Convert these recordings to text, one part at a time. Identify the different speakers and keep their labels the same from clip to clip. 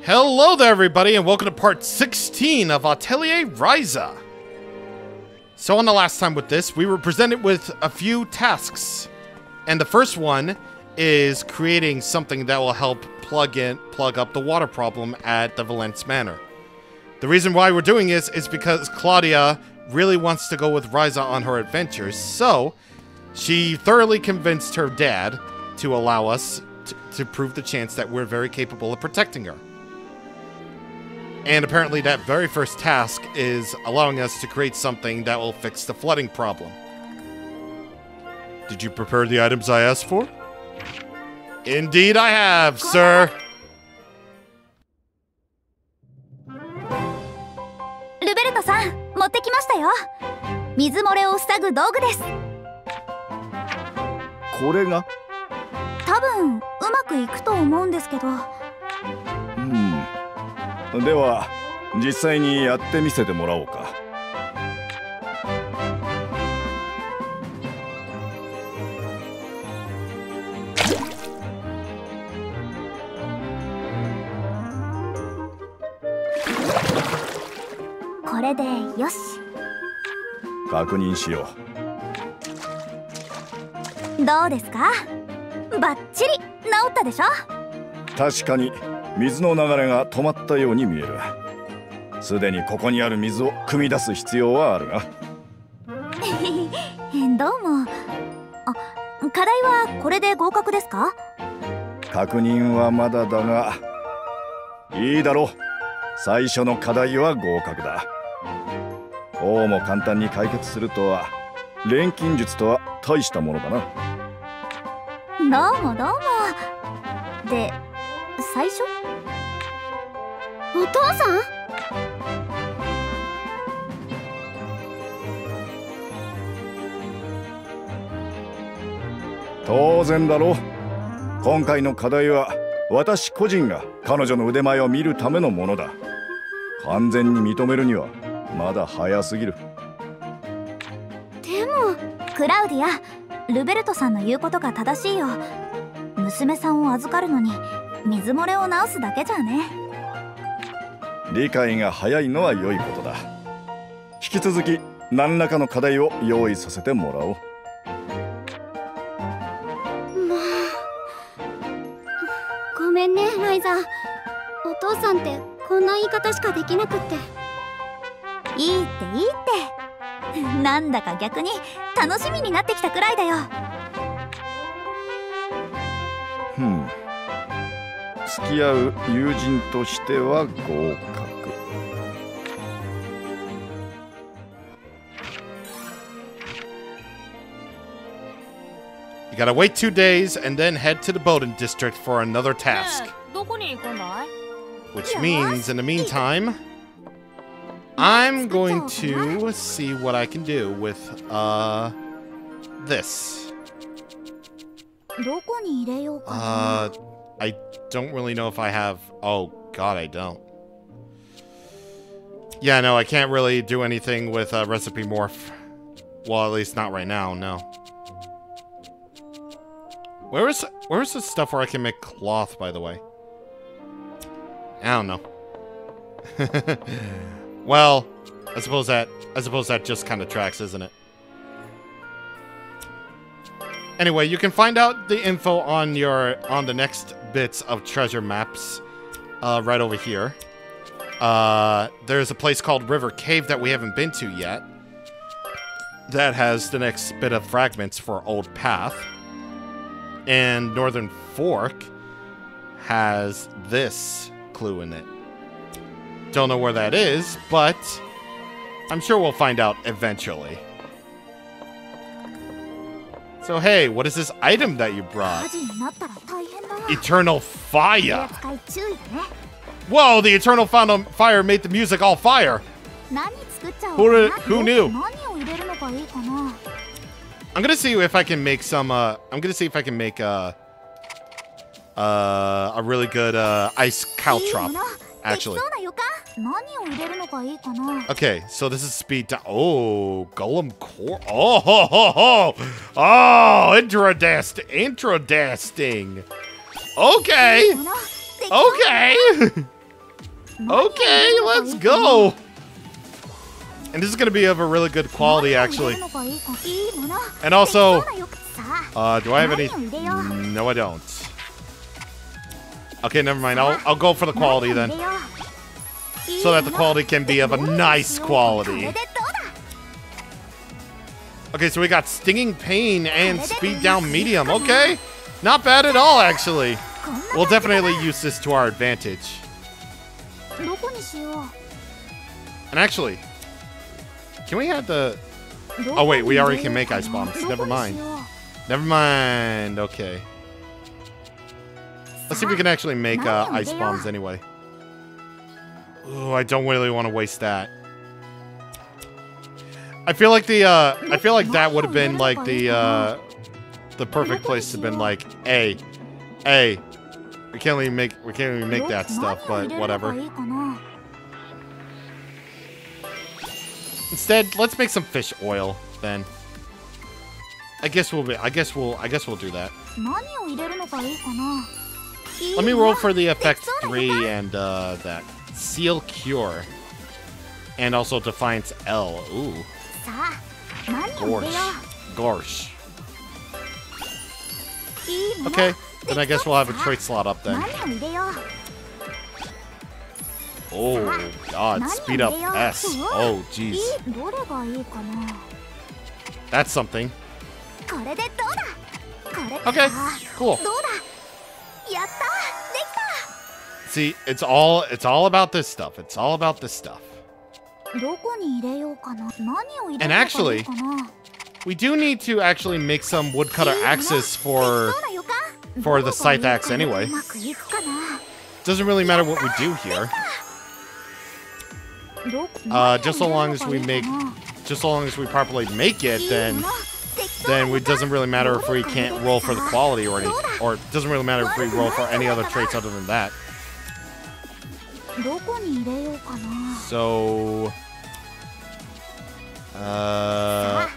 Speaker 1: Hello there, everybody, and welcome to part 16 of Atelier Ryza. So on the last time with this, we were presented with a few tasks. And the first one is creating something that will help plug up the water problem at the Valence Manor. The reason why we're doing this is because Claudia really wants to go with Ryza on her adventures, so she thoroughly convinced her dad to allow us to prove the chance that we're very capable of protecting her. And apparently that very first task is allowing us to create something that will fix the flooding problem. Did you prepare the items I asked for? Indeed I have, sir.
Speaker 2: ルベルトさん、持ってきましたよ。水漏れを防ぐ道具です。これが？多分うまくいくと思うんですけど。
Speaker 3: では実際にやってみせてもらおうか。
Speaker 2: これでよし。
Speaker 3: 確認しよ
Speaker 2: う。どうですか？バッチリ治ったでしょ？
Speaker 3: 確かに水の流れが止まったように見える。すでにここにある水を汲み出す必要はあるが。
Speaker 2: どうも。課題はこれで合格ですか？
Speaker 3: 確認はまだだが、いいだろう。最初の課題は合格だ。こうも簡単に解決するとは、錬金術とは大したものだな。
Speaker 2: どうもどうも。で、最初？お父さん？
Speaker 3: 当然だろう。今回の課題は私個人が彼女の腕前を見るためのものだ。完全に認めるにはまだ早すぎる。
Speaker 2: でもクラウディア、ルベルトさんの言うことが正しいよ。娘さんを預かるのに水漏れを直すだけじゃね。
Speaker 3: 理解が早いのは良いことだ。引き続き何らかの課題を用意させてもらおう。
Speaker 2: ごめんね、ライザ。お父さんってこんな言い方しかできなくって。いいっていいって。なんだか逆に楽しみになってきたくらいだよ。
Speaker 3: 付き合う友人としては合格。
Speaker 1: You gotta wait 2 days and then head to the Bowden district for another task. Which means, in the meantime, I'm going to see what I can do with, this. I don't really know if I have... Oh, God, I don't. Yeah, no, I can't really do anything with Recipe Morph. Well, at least not right now, no. Where's the stuff where I can make cloth, by the way? I don't know. Well, I suppose that just kind of tracks, isn't it? Anyway, you can find out the info on the next bits of treasure maps right over here. There's a place called River Cave that we haven't been to yet. That has the next bit of fragments for Old Path. And Northern Fork has this clue in it. Don't know where that is, but I'm sure we'll find out eventually. So hey, what is this item that you brought? Eternal Fire! Whoa, the Eternal Fire made the music all fire! Who knew? I'm gonna see if I can make some, I'm gonna see if I can make a really good, ice caltrop, actually. Okay, so this is speed down. Oh, Golem Core. Oh, ho, ho, ho. Oh, intradasting. Okay. Okay. Okay, let's go. And this is going to be of a really good quality, actually. And also, do I have any? No, I don't. Okay, never mind. I'll go for the quality then. So that the quality can be of a nice quality. Okay, so we got Stinging Pain and Speed Down Medium. Okay, not bad at all, actually. We'll definitely use this to our advantage. And actually, can we have the... Oh, wait, we already can make ice bombs. Never mind. Never mind. Okay. Let's see if we can actually make ice bombs anyway. Ooh, I don't really want to waste that. I feel like that would have been like the perfect place to have been like, hey, we can't even make that stuff, but whatever. Instead, let's make some fish oil then. I guess we'll do that. Let me roll for the effect 3 and that Seal Cure, and also Defiance L. Ooh. Gorsh. Okay, then I guess we'll have a trait slot up then. Oh god, speed up S. Oh jeez. That's something. Okay, cool. See, it's all about this stuff. It's all about this stuff. And actually, we do need to actually make some woodcutter axes for the scythe axe anyway. Doesn't really matter what we do here. Just so long as we properly make it, then it doesn't really matter if we can't roll for the quality or it doesn't really matter if we roll for any other traits other than that. So,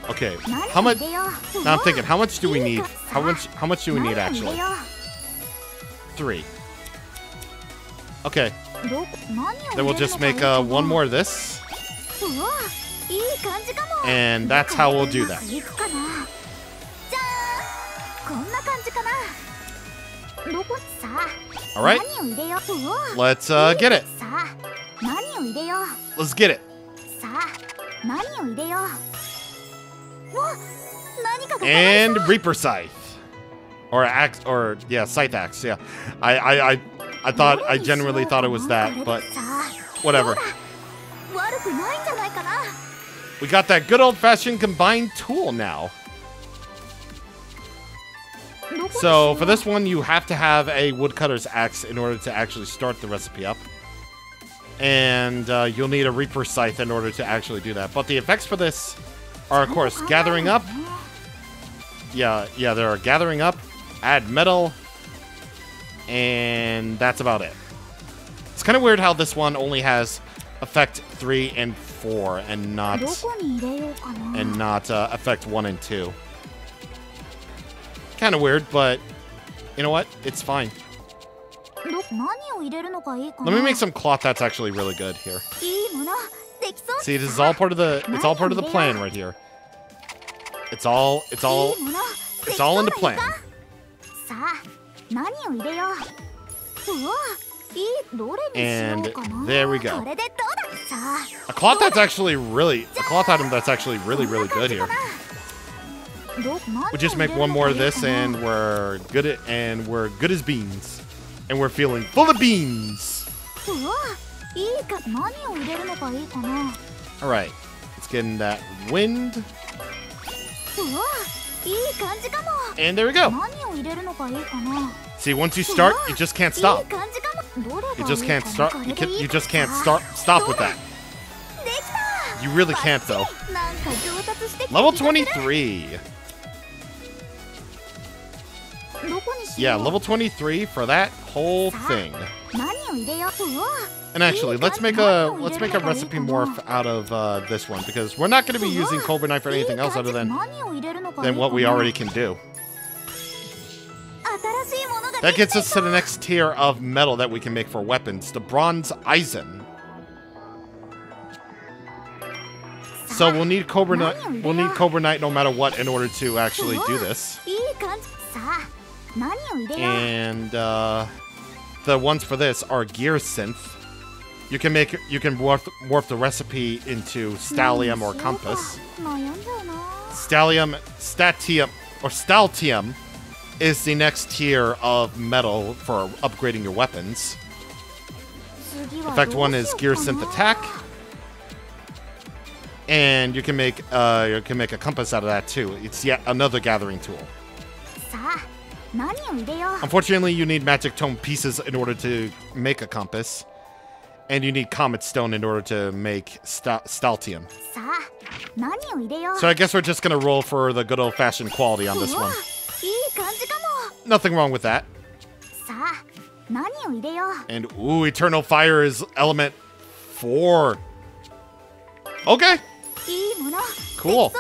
Speaker 1: okay. How much? Now I'm thinking, how much do we need? How much do we need actually? 3. Okay. Then we'll just make one more of this, and that's how we'll do that. All right. Let's get it. Let's get it. And Reaper Scythe, or axe, or yeah, Scythe Axe. Yeah, I genuinely thought it was that, but whatever. We got that good old-fashioned combined tool now. So for this one, you have to have a woodcutter's axe in order to actually start the recipe up. And you'll need a Reaper Scythe in order to actually do that. But the effects for this are, of course, gathering up. Yeah, there are gathering up, add metal, and that's about it. It's kind of weird how this one only has effect 3 and 4 and not effect 1 and 2. Kind of weird, but you know what? It's fine. Let me make some cloth that's actually really good here. See, this is all part of the plan right here. It's all in the plan. And there we go. A cloth item that's actually really good here. We just make one more of this, and we're good as beans, and we're feeling full of beans. All right, let's get in that wind. And there we go. See, once you start, you just can't stop. You just can't start. You just can't stop with that. You really can't, though. Level 23. Yeah, level 23 for that whole thing. And actually, let's make a recipe morph out of this one, because we're not going to be using Cobra Knife for anything else other than what we already can do. That gets us to the next tier of metal that we can make for weapons, the bronze Eisen. So we'll need Cobra Knight no matter what in order to actually do this. And the ones for this are gear synth. You can morph the recipe into stallium or compass. Staltium is the next tier of metal for upgrading your weapons. Effect 1 is gear synth attack. And you can make a compass out of that too. It's yet another gathering tool. Unfortunately, you need magic tome pieces in order to make a compass. And you need Comet Stone in order to make Staltium. So I guess we're just going to roll for the good old-fashioned quality on this one. Nothing wrong with that. And, ooh, Eternal Fire is element 4. Okay. Cool.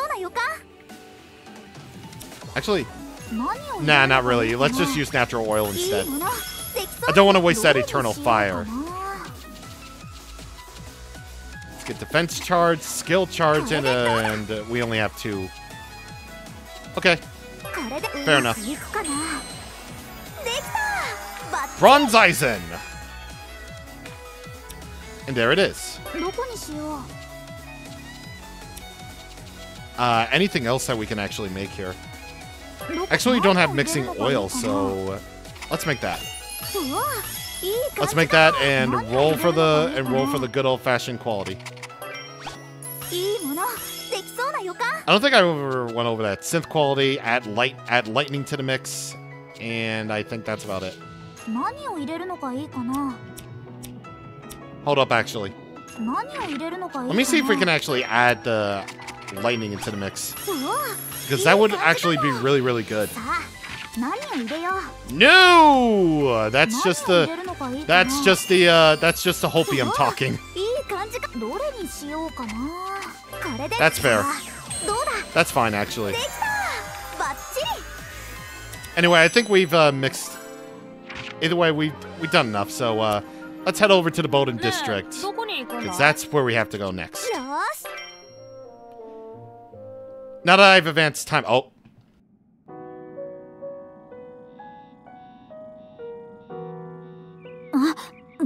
Speaker 1: Actually, nah, not really. Let's just use natural oil instead. I don't want to waste that Eternal Fire. Let's get defense charge, skill charge, and we only have 2. Okay. Fair enough. Bronze Eisen! And there it is. Anything else that we can actually make here? Actually, we don't have mixing oil, so let's make that. Let's make that and roll for the good old-fashioned quality. I don't think I ever went over that. Synth quality, add lightning to the mix, and I think that's about it. Hold up, actually. Let me see if we can actually add the lightning into the mix, because that would actually be really, really good. No, that's just the hopium talking. That's fair. That's fine, actually. Anyway, I think we've mixed. Either way, we've done enough. So let's head over to the Bowden District, because that's where we have to go next. Now that I've advanced time. Oh.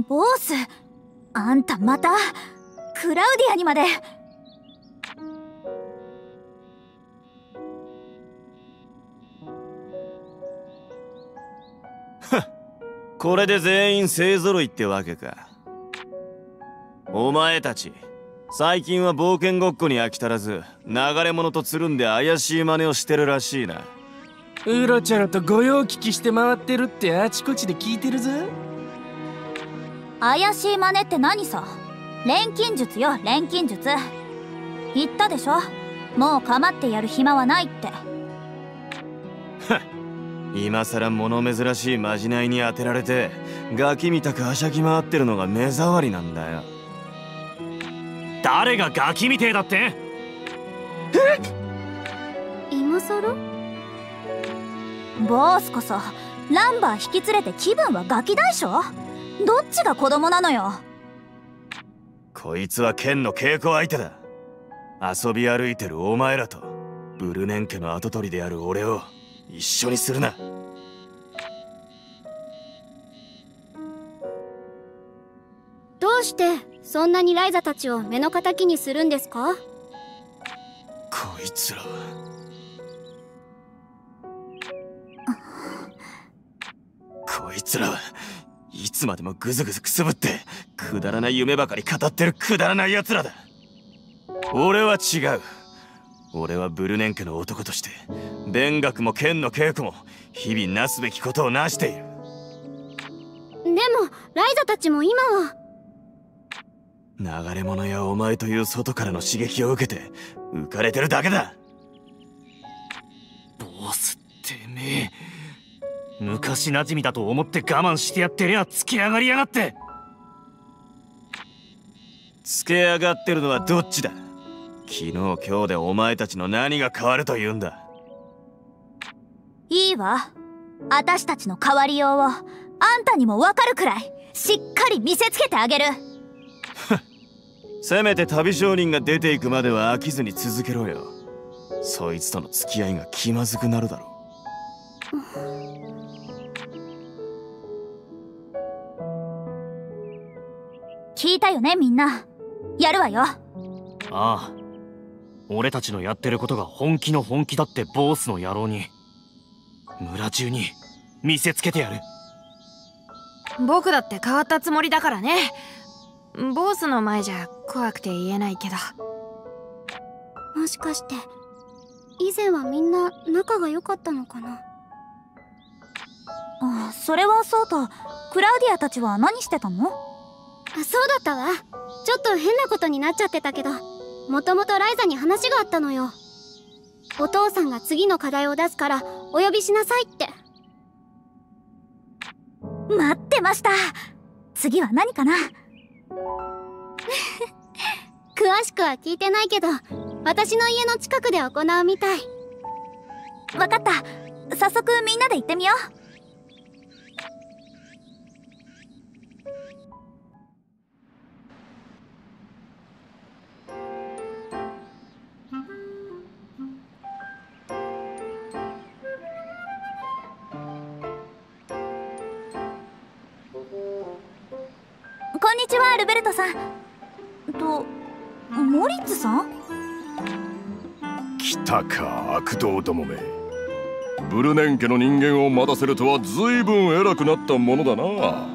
Speaker 2: Boss, あんたまたクラウディアにまで。
Speaker 4: これで全員勢ぞろいってわけか。お前たち、最近は冒険ごっこに飽き足らず、流れ者とつるんで怪しい真似をしてるらしいな。
Speaker 5: うろちょろと御用聞きして回ってるってあちこちで聞いてるぞ。
Speaker 2: 怪しい真似って何さ？錬金術よ、錬金術。言ったでしょ、もう構ってやる暇はないって。
Speaker 4: 今さら物珍しいまじないに当てられてガキみたくはしゃぎ回ってるのが目障りなんだよ。
Speaker 6: 誰がガキみてえだって？
Speaker 2: 今さら？ボスこそランバー引き連れて気分はガキ大将？どっちが子供なのよ。
Speaker 4: こいつは剣の稽古相手だ。遊び歩いてるお前らとブルネン家の跡取りである俺を一緒にするな。
Speaker 7: どうしてそんなにライザたちを目の敵にするんですか？
Speaker 4: こいつらは。こいつらはいつまでもグズグズくすぶってくだらない夢ばかり語ってるくだらない奴らだ。俺は違う。俺はブルネン家の男として勉学も剣の稽古も日々なすべきことをなしている。
Speaker 7: でもライザたちも今は
Speaker 4: 流れ者やお前という外からの刺激を受けて浮かれてるだけだ。
Speaker 6: ボスてめえ、昔馴染みだと思って我慢してやってりゃつけ上がりやがって。
Speaker 4: つけ上がってるのはどっちだ？昨日今日でお前たちの何が変わるというんだ。
Speaker 2: いいわ、あたしたちの変わりようをあんたにもわかるくらいしっかり見せつけてあげる。
Speaker 4: せめて旅商人が出ていくまでは飽きずに続けろよ。そいつとの付き合いが気まずくなるだろ
Speaker 2: う。聞いたよねみんな。やるわよ。
Speaker 6: ああ、俺たちのやってることが本気の本気だってボースの野郎に、村中に見せつけてやる。
Speaker 8: 僕だって変わったつもりだからね。ボースの前じゃ怖くて言えないけど。
Speaker 7: もしかして以前はみんな仲が良かったのかな。
Speaker 2: あ、それはそうと、クラウディアたちは何してたの？
Speaker 7: そうだったわ。ちょっと変なことになっちゃってたけど、もともとライザに話があったのよ。お父さんが次の課題を出すからお呼びしなさいって。
Speaker 2: 待ってました。次は何かな？
Speaker 7: 詳しくは聞いてないけど、私の家の近くで行うみたい。
Speaker 2: わかった。早速みんなで行ってみよう。こんにちは、ルベルトさん。モリッツさん？
Speaker 3: 来たか、悪党どもめ。ブルネン家の人間を待たせるとは随分偉くなったものだな。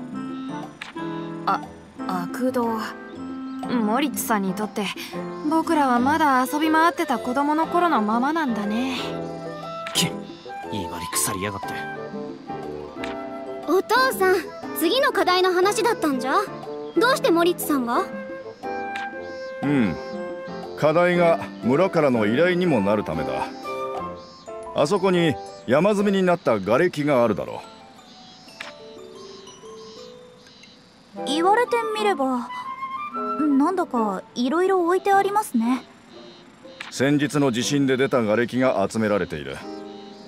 Speaker 8: 悪童。モリッツさんにとって僕らはまだ遊び回ってた子供の頃のままなんだね。
Speaker 6: いいわり腐りやがって。
Speaker 7: お父さん、次の課題の話だったんじゃ。どうしてモリッツさんが？
Speaker 3: 課題が村からの依頼にもなるためだ。あそこに山積みになった瓦礫があるだろ
Speaker 2: う。言われてみればなんだかいろいろ置いてありますね。
Speaker 3: 先日の地震で出た瓦礫が集められている。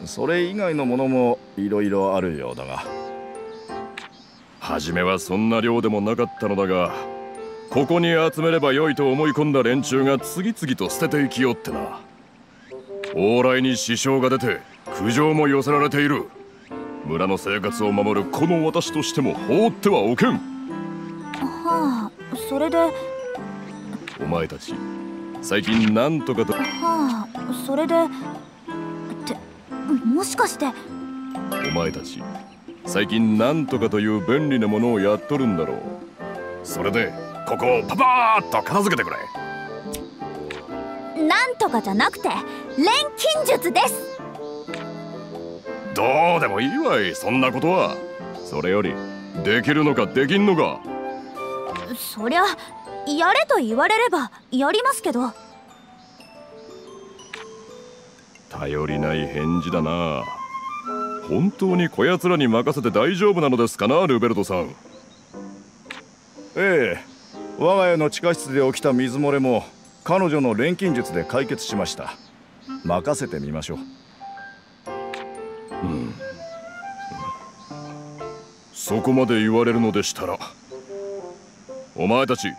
Speaker 3: それ以外のものもいろいろあるようだが、初めはそんな量でもなかったのだが、ここに集めればよいと思い込んだ連中が次々と捨てていきよってな。往来に支障が出て苦情も寄せられている。村の生活を守るこの私としても放ってはおけん。
Speaker 2: はあ、それで。
Speaker 3: お前たち最近なんとかと。
Speaker 2: はあ、それで。ってもしかして。
Speaker 3: お前たち最近なんとかという便利なものをやっとるんだろう。それでここをパパーッと片付けてくれ。
Speaker 2: なんとかじゃなくて錬金術です。
Speaker 3: どうでもいいわい、そんなことは。それよりできるのかできんのか。
Speaker 2: そりゃやれと言われればやりますけど。
Speaker 3: 頼りない返事だな。本当にこやつらに任せて大丈夫なのですかな、ルベルトさん。ええ、我が家の地下室で起きた水漏れも彼女の錬金術で解決しました。任せてみましょう。そこまで言われるのでしたら、お前たち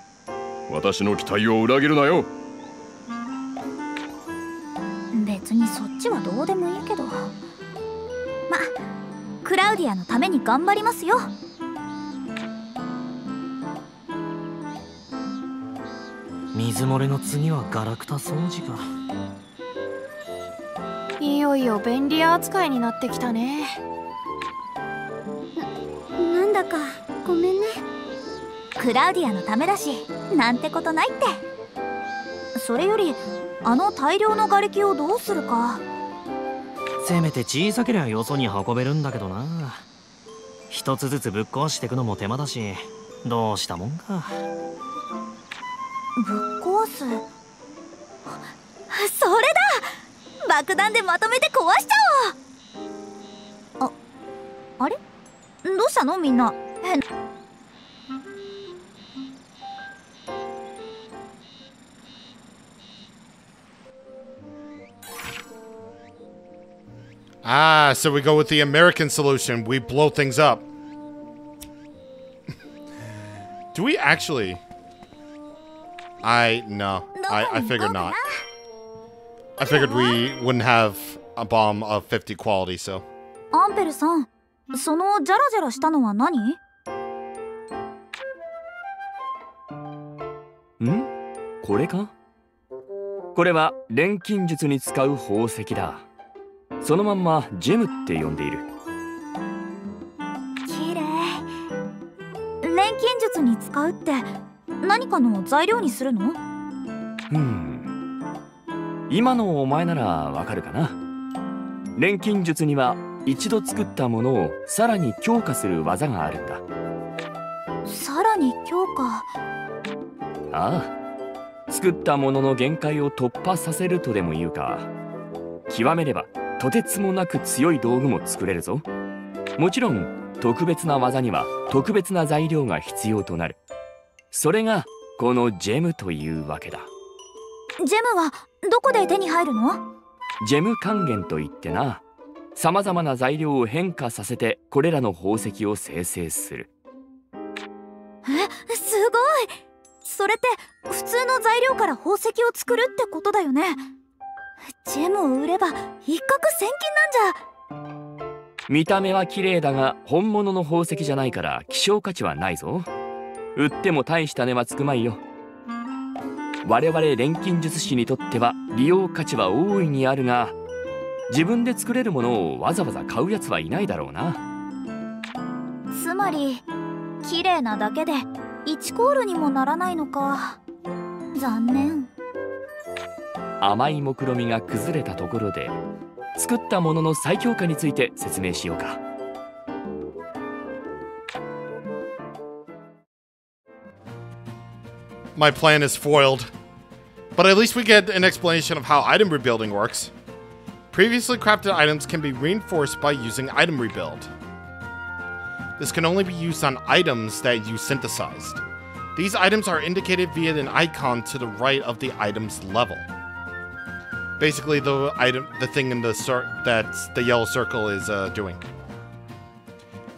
Speaker 3: 私の期待を裏切るなよ。
Speaker 2: 別にそっちはどうでもいいけど、クラウディアのために頑張りますよ。
Speaker 6: 水漏れの次はガラクタ掃除か。
Speaker 8: いよいよ便利屋扱いになってきたね。
Speaker 7: なんだかごめんね。
Speaker 2: クラウディアのためだしなんてことないって。それよりあの大量の瓦礫をどうするか。
Speaker 6: せめて小さければよそに運べるんだけどな。一つずつぶっ壊していくのも手間だし、どうしたもんか。
Speaker 2: ぶっ壊す。それだ、爆弾でまとめて壊しちゃおう。あれどうしたのみんな。
Speaker 1: Ah, so we go with the American solution. We blow things up. Do we actually? No. I figured not. I figured we wouldn't have a bomb of 50 quality, so.
Speaker 2: アンペルさん、そのジャラジャラしたのは何？
Speaker 9: ん？これか？これは錬金術に使う宝石だ。そのまんまジェムって呼んでいる。
Speaker 2: きれい。錬金術に使うって何かの材料にするの？
Speaker 9: 今のお前ならわかるかな。錬金術には一度作ったものをさらに強化する技があるんだ。
Speaker 2: さらに強化？
Speaker 9: ああ、作ったものの限界を突破させるとでも言うか。極めればとてつもなく強い道具も作れるぞ。もちろん特別な技には特別な材料が必要となる。それがこのジェムというわけだ。
Speaker 2: ジェムはどこで手に入るの？
Speaker 9: ジェム還元といってな、さまざまな材料を変化させてこれらの宝石を生成する。
Speaker 2: すごい。それって普通の材料から宝石を作るってことだよね。ジェムを売れば一攫千金なんじゃ。
Speaker 9: 見た目は綺麗だが本物の宝石じゃないから希少価値はないぞ。売っても大した値はつくまいよ。我々錬金術師にとっては利用価値は大いにあるが、自分で作れるものをわざわざ買うやつはいないだろうな。
Speaker 2: つまり綺麗なだけで1コールにもならないのか。残念。
Speaker 9: 甘い目論みが崩れたところで、作ったものの再強化について説明しようか。
Speaker 1: My plan is foiled. But at least we get an explanation of how item rebuilding works. Previously crafted items can be reinforced by using item rebuild. This can only be used on items that you synthesized. These items are indicated via an icon to the right of the item's level. Basically, the thing in the that the yellow circle is doing.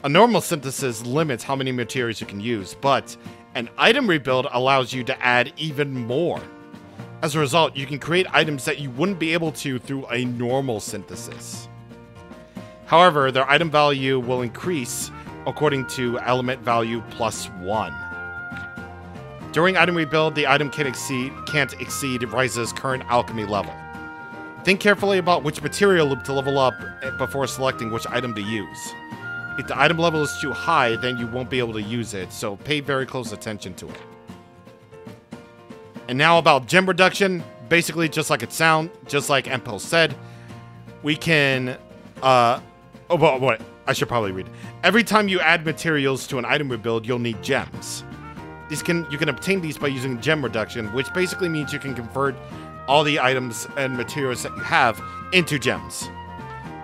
Speaker 1: A normal synthesis limits how many materials you can use, but an item rebuild allows you to add even more. As a result, you can create items that you wouldn't be able to through a normal synthesis. However, their item value will increase according to element value +1. During item rebuild, the item can't exceed Ryza's current alchemy level. Think carefully about which material loop to level up before selecting which item to use. If the item level is too high, then you won't be able to use it, so pay very close attention to it. And now about gem reduction. Basically, just like it sounds, just like Empel said, we can, I should probably read. Every time you add materials to an item rebuild, you'll need gems. You can obtain these by using gem reduction, which basically means you can convert all the items and materials that you have into gems.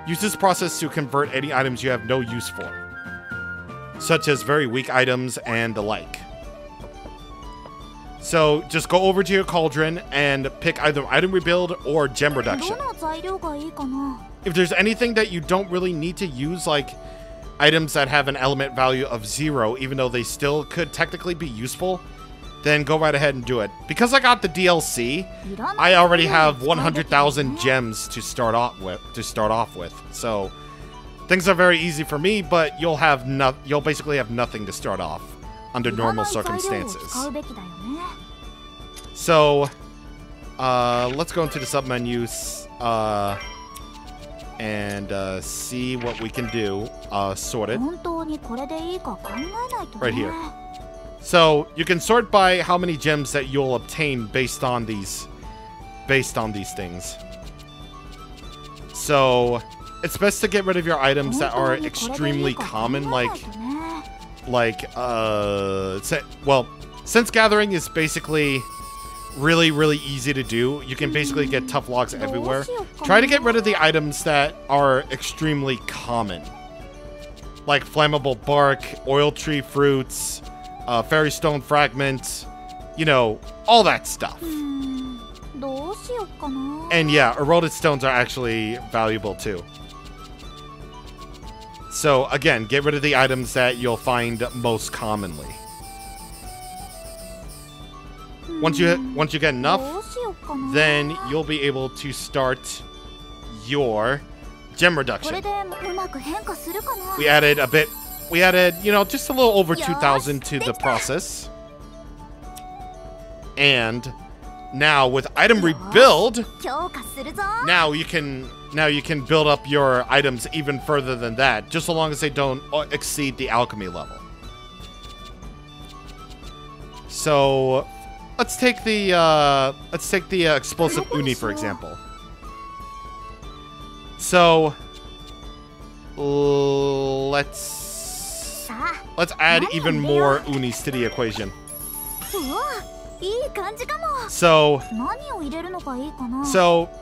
Speaker 1: Use this process to convert any items you have no use for, such as very weak items and the like. So just go over to your cauldron and pick either item rebuild or gem reduction. If there's anything that you don't really need to use, like items that have an element value of 0, even though they still could technically be useful, then go right ahead and do it. Because I got the DLC, I already have 100,000 gems to start off with. So things are very easy for me, but you'll basically have nothing to start off under normal circumstances. So let's go into the submenus and see what we can do. Sorted. Right here. So you can sort by how many gems that you'll obtain based on these things. So it's best to get rid of your items that are extremely common, since gathering is basically really easy to do, you can basically get tough logs everywhere. Try to get rid of the items that are extremely common, like flammable bark, oil tree fruits, fairy stone fragments, you know, all that stuff. And yeah, eroded stones are actually valuable too. So again, get rid of the items that you'll find most commonly. Once you get enough, then you'll be able to start your gem reduction. We added a bit. We added, you know, just a little over 2,000 to the process. And now with item rebuild, now you can build up your items even further than that, just so long as they don't exceed the alchemy level. So let's take the explosive uni for example. So let's add even more unis to the equation. So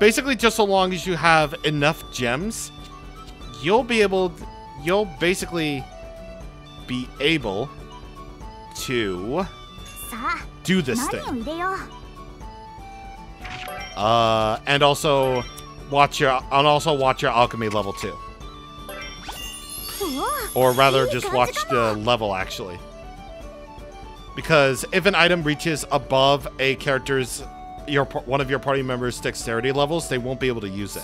Speaker 1: basically, just so long as you have enough gems, you'll basically be able to do this thing. And also watch your alchemy level too. Or rather, just watch the level actually. Because if an item reaches above a character's one of your party members' dexterity levels, they won't be able to use it.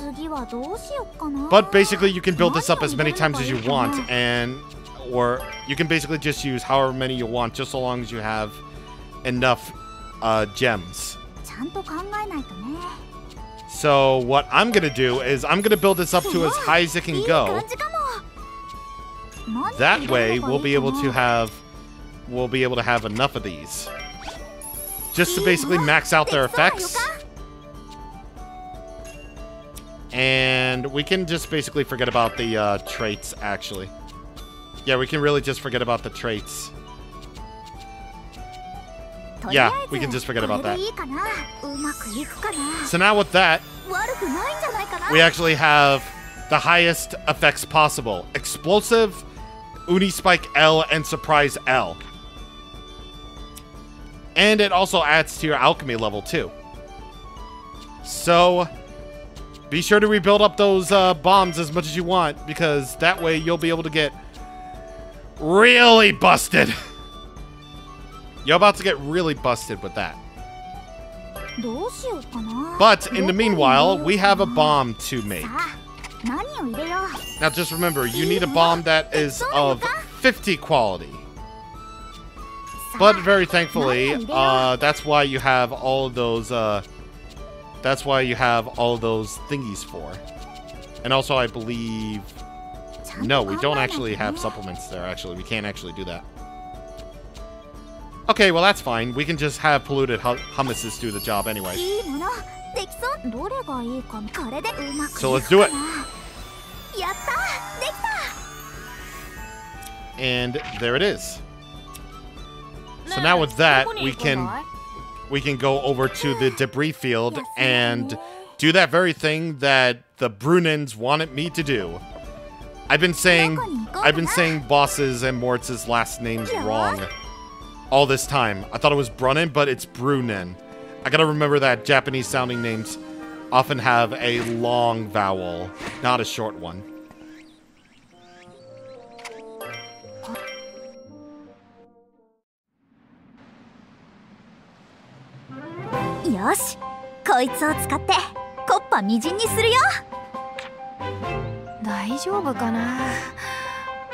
Speaker 1: But basically, you can build this up as many times as you want, or you can basically just use however many you want, just so long as you have enough gems. So what I'm gonna do is I'm gonna build this up to as high as it can go. That way, we'll be able to have enough of these, just to basically max out their effects. And we can just basically forget about the traits, actually. Yeah, we can really just forget about the traits. Yeah, we can just forget about that. So now with that, we actually have the highest effects possible. Explosive, Uni Spike L, and Surprise L. And it also adds to your alchemy level too. So be sure to rebuild up those bombs as much as you want, because that way you'll be able to get really busted. You're about to get really busted with that. But in the meanwhile, we have a bomb to make. Now just remember, you need a bomb that is of 50 quality. But very thankfully, that's why you have all of those. That's why you have all of those thingies for. And also, I believe, no, we don't actually have supplements there. Actually, we can't actually do that. Okay, well that's fine. We can just have polluted hummuses do the job anyway. So let's do it. And there it is. So now with that, we can go over to the debris field and do that very thing that the Brunins wanted me to do. I've been saying bosses and Moritz's last names wrong all this time. I thought it was Brunin, but it's Brunin. I gotta remember that Japanese sounding names often have a long vowel, not a short one.
Speaker 2: Yosh, こいつを使ってコッパみじんにするよ。
Speaker 8: 大丈夫かな。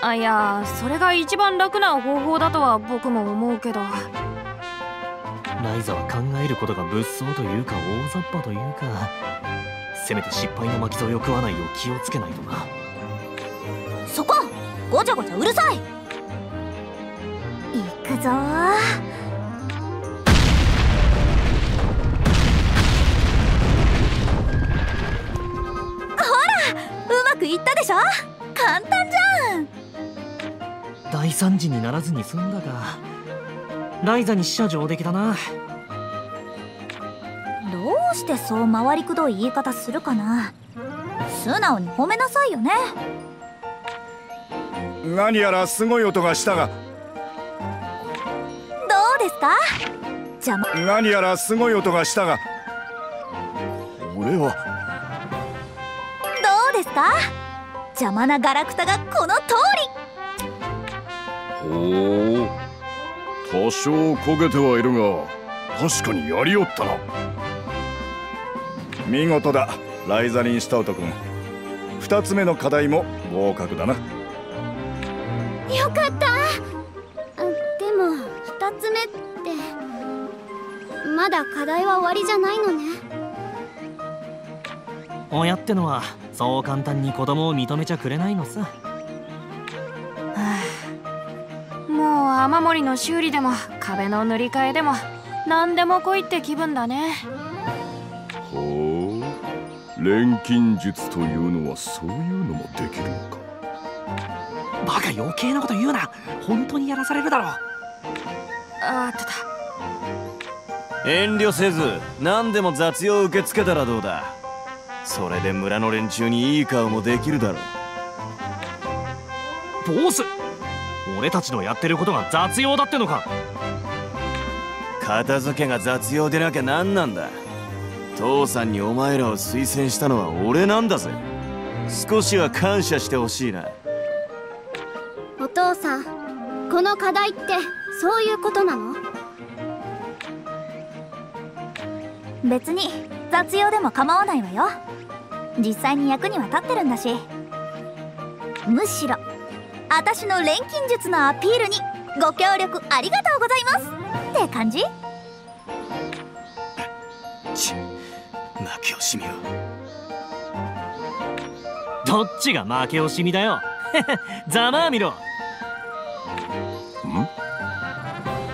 Speaker 8: あ、いや、それが一番楽な方法だとは僕も思うけど。
Speaker 6: ライザは考えることが物騒というか大雑把というか、せめて失敗の巻き添えを食わないよう気をつけないとな。
Speaker 2: そこ、ごちゃごちゃうるさい。行くぞー。うまくいったでしょ。簡単じゃん。
Speaker 6: 大惨事にならずに済んだか。ライザに死者上出来だな。
Speaker 2: どうしてそう回りくどい言い方するかな。素直に褒めなさいよね。
Speaker 3: 何やらすごい音がしたが。
Speaker 2: どうですか。邪魔。
Speaker 3: 何やらすごい音がしたが。俺は。
Speaker 2: どうですか。邪魔なガラクタがこの通り。
Speaker 3: ほう、多少焦げてはいるが確かにやりよったな。見事だライザリン・スタウト君。2つ目の課題も合格だな。
Speaker 7: よかった。でも2つ目ってまだ課題は終わりじゃないのね。
Speaker 6: 親ってのはそう簡単に子供を認めちゃくれないのさ。
Speaker 8: もう雨漏りの修理でも壁の塗り替えでも何でも来いって気分だね。
Speaker 3: ほう、錬金術というのはそういうのもできるのか。
Speaker 6: バカ余計なこと言うな。本当にやらされるだろう。
Speaker 8: あった。
Speaker 4: 遠慮せず何でも雑用受け付けたらどうだ。それで村の連中にいい顔もできるだろう。
Speaker 6: ボス、俺たちのやってることが雑用だってのか。
Speaker 4: 片付けが雑用でなきゃ何なんだ。父さんにお前らを推薦したのは俺なんだぜ。少しは感謝してほしいな。
Speaker 7: お父さん、この課題ってそういうことなの？
Speaker 2: 別に雑用でも構わないわよ。実際に役には立ってるんだし。むしろ私の錬金術のアピールにご協力ありがとうございますって感じ。
Speaker 4: 負け惜しみを。
Speaker 6: どっちが負け惜しみだよ。ざまあみろ。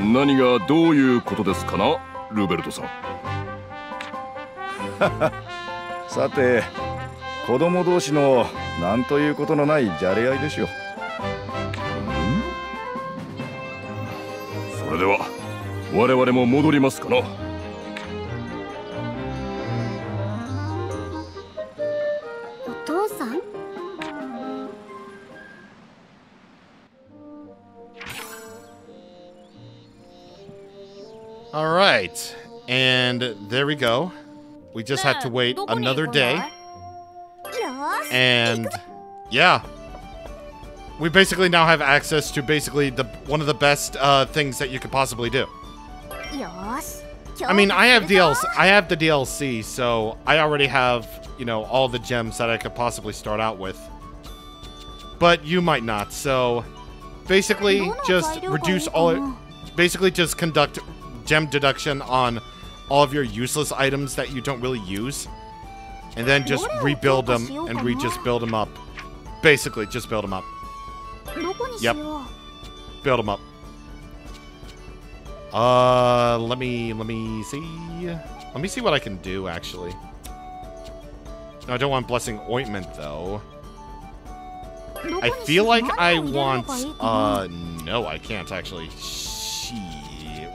Speaker 3: 何がどういうことですかな、ルベルトさん。さて、子供同士のなんということのないじゃれ合いでしょう。それでは我々も戻りますかな。
Speaker 7: お父さん？All
Speaker 1: right, and there we go. We just had to wait another day. And yeah, we basically now have access to basically one of the best things that you could possibly do. I mean, I have DLC. I have the DLC, so I already have, you know, all the gems that I could possibly start out with. But you might not. So basically, just reduce all. Basically, just conduct gem deduction on all of your useless items that you don't really use, and then just rebuild them and just build them up. Basically, just build them up. Yep. Build them up. Let me see. Let me see what I can do, actually. No, I don't want Blessing Ointment, though. I feel like I want, no, I can't, actually.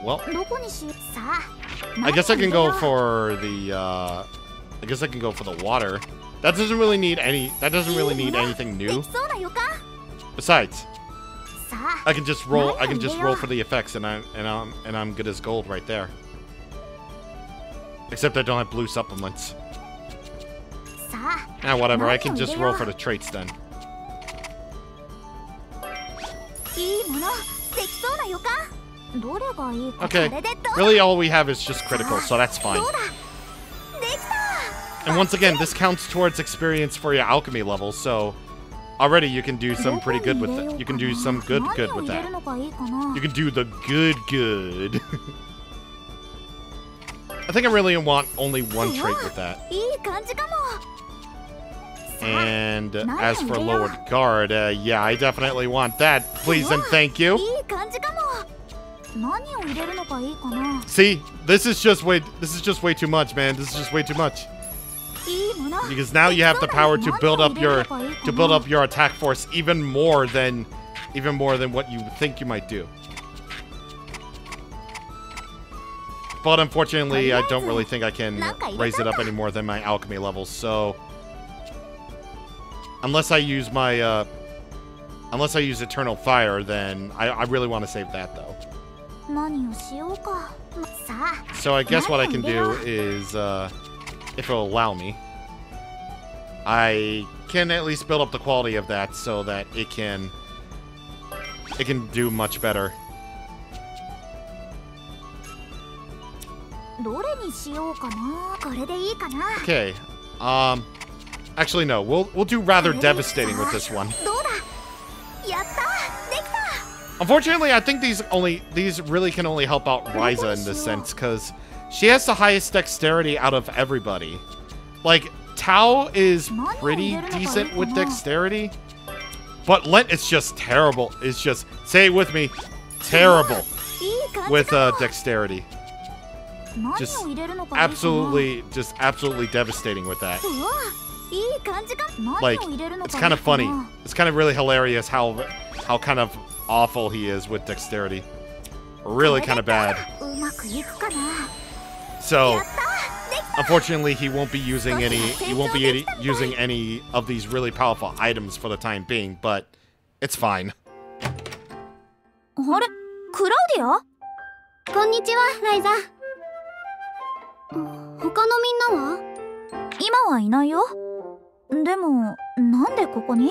Speaker 1: Well, I guess I can go for the, I guess I can go for the water. That doesn't really need anything new. Besides, I can just roll for the effects, and I'm good as gold right there. Except I don't have blue supplements. Ah, whatever, I can just roll for the traits then. Okay, really all we have is just critical, so that's fine. And once again, this counts towards experience for your alchemy level, so already you can do some pretty good with it. You can do some good with that. You can do the good. I think I really want only one trait with that. And as for lowered guard, yeah, I definitely want that. Please and thank you. See, this is just way too much, man. This is just way too much. Because now you have the power to build up your attack force even more than what you think you might do. But unfortunately, I don't really think I can raise it up any more than my alchemy levels. So unless I use Eternal Fire, then I really want to save that though. So I guess what I can do is, if it'll allow me, I can at least build up the quality of that so that it can do much better.
Speaker 2: どれにしようかな。これでいいかな。
Speaker 1: Okay. Actually, no. We'll do rather devastating with this one.
Speaker 2: どうだ。やった。できた。
Speaker 1: Unfortunately, I think these really can only help out Ryza in this sense because she has the highest dexterity out of everybody. Like Tao is pretty decent with dexterity, but Lent is just terrible. It's just, say it with me, terrible with dexterity. Just absolutely devastating with that. Like, it's kind of funny. It's kind of really hilarious how kind of awful he is with dexterity. Really kind of bad. So, unfortunately, he won't be using any of these really powerful items for the time being, but it's fine.
Speaker 2: あれ、クラウディア？こんにちは、ライザ。他のみんなは？今はいないよ。でも、なんでここに？っ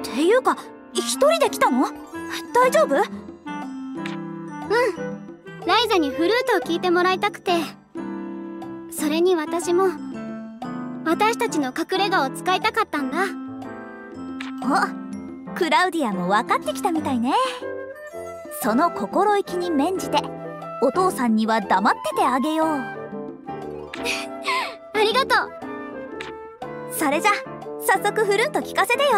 Speaker 2: ていうか、一人で来たの？大丈夫？うん。ライザにフルートを聴いてもらいたくて。それに私も私たちの隠れ家を使いたかったんだ。お、クラウディアも分かってきたみたいね。その心意気に免じてお父さんには黙っててあげよう。ありがとう。それじゃ早速フルート聞かせてよ。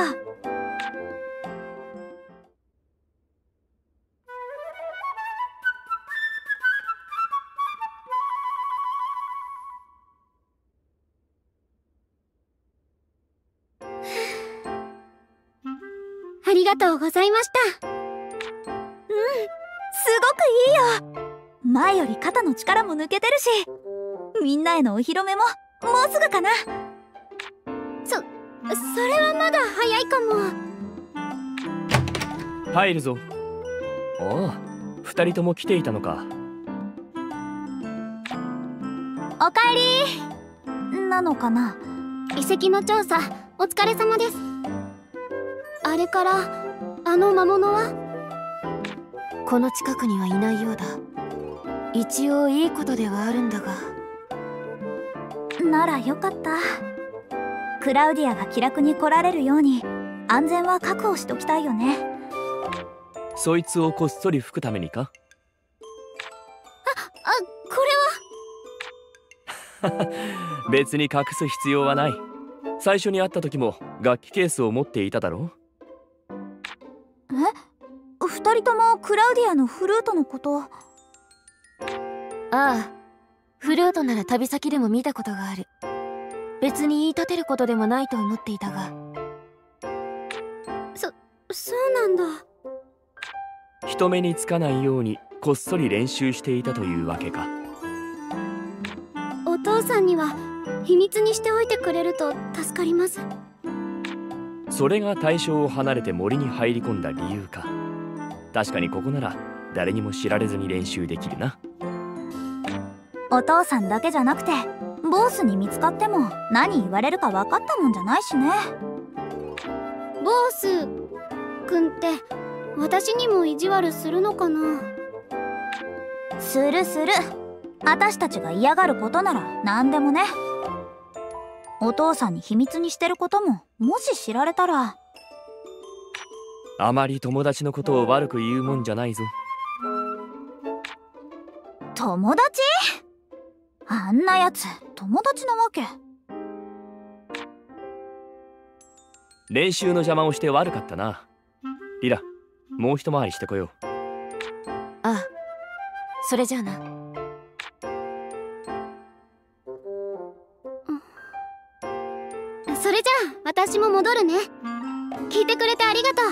Speaker 2: ありがとうございました。うん、すごくいいよ。前より肩の力も抜けてるし、みんなへのお披露目ももうすぐかな。それはまだ早いかも。
Speaker 9: 入るぞ。おお、二人とも来ていたのか。
Speaker 2: おかえりなのかな。遺跡の調査お疲れ様です。あれからあの魔物は？
Speaker 8: この近くにはいないようだ。一応いいことではあるんだが。
Speaker 2: ならよかった。クラウディアが気楽に来られるように安全は確保しときたいよね。
Speaker 9: そいつをこっそり吹くためにか？
Speaker 2: これは
Speaker 9: 別に隠す必要はない。最初に会った時も楽器ケースを持っていただろう。
Speaker 2: 二人ともクラウディアのフルートのこと。
Speaker 8: ああ、フルートなら旅先でも見たことがある。別に言い立てることでもないと思っていたが。
Speaker 2: そうなんだ。
Speaker 9: 人目につかないようにこっそり練習していたというわけか。
Speaker 2: お父さんには秘密にしておいてくれると助かります。
Speaker 9: それが対象を離れて森に入り込んだ理由か。確かにここなら誰にも知られずに練習できるな。
Speaker 2: お父さんだけじゃなくてボースに見つかっても何言われるか分かったもんじゃないしね。ボースくんって私にも意地悪するのかな。する。私たちが嫌がることなら何でもね。お父さんに秘密にしてることももし知られたら。
Speaker 9: あまり友達のことを悪く言うもんじゃないぞ。
Speaker 2: 友達？あんなやつ友達なわけ。
Speaker 9: 練習の邪魔をして悪かったな。リラ、もう一回りしてこよう。
Speaker 8: ああ、それじゃあな。
Speaker 2: それじゃあ私も戻るね。聞いてくれてありがとう。